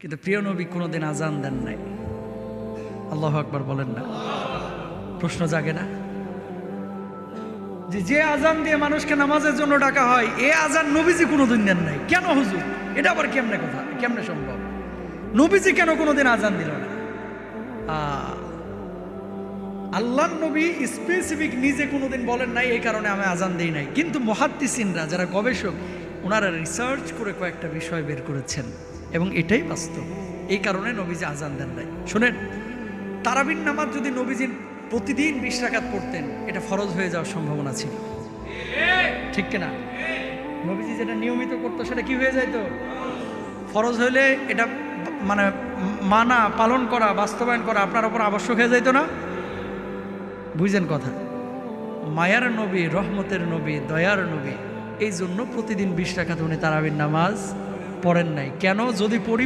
কিন্তু প্রিয় নবী কোনোদিন আজান দেন নাই। আল্লাহু আকবার বলেন না? প্রশ্ন জাগে না যে আজান দিয়ে মানুষকে নামাজের জন্য ডাকা হয়, এ আজান নবীজি কোনোদিন দেন নাই, কেন হুজুর? এটা আবার কেমনে কথা, কেমনে সম্ভব? নবীজি কেন কোনোদিন আজান দিল না? আল্লাহর নবী স্পেসিফিক নিজে কোনোদিন বলেন নাই এই কারণে আমি আজান দেই নাই, কিন্তু মুহাদ্দিসিনরা যারা গবেষক ওনারা রিসার্চ করে কয়েকটা বিষয় বের করেছেন এবং এটাই বাস্তব। এই কারণে নবীজি আজান দেন নাই। শুনেন, তারাবির নামাজ যদি নবীজি প্রতিদিন 20 রাকাত পড়তেন, এটা ফরজ হয়ে যাওয়ার সম্ভাবনা ছিল, ঠিক কিনা? নবীজি যেটা নিয়মিত করতো সেটা কি হয়ে যাইতো? ফরজ হইলে এটা মানে মানা, পালন করা, বাস্তবায়ন করা আপনার উপর আবশ্যক হয়ে যাইতো না? বুঝছেন কথা? মায়ার নবী, রহমতের নবী, দয়ার নবী, এই জন্য প্রতিদিন 20 রাকাত উনি তারাবির নামাজ পড়েন নাই। কেন? যদি পড়ি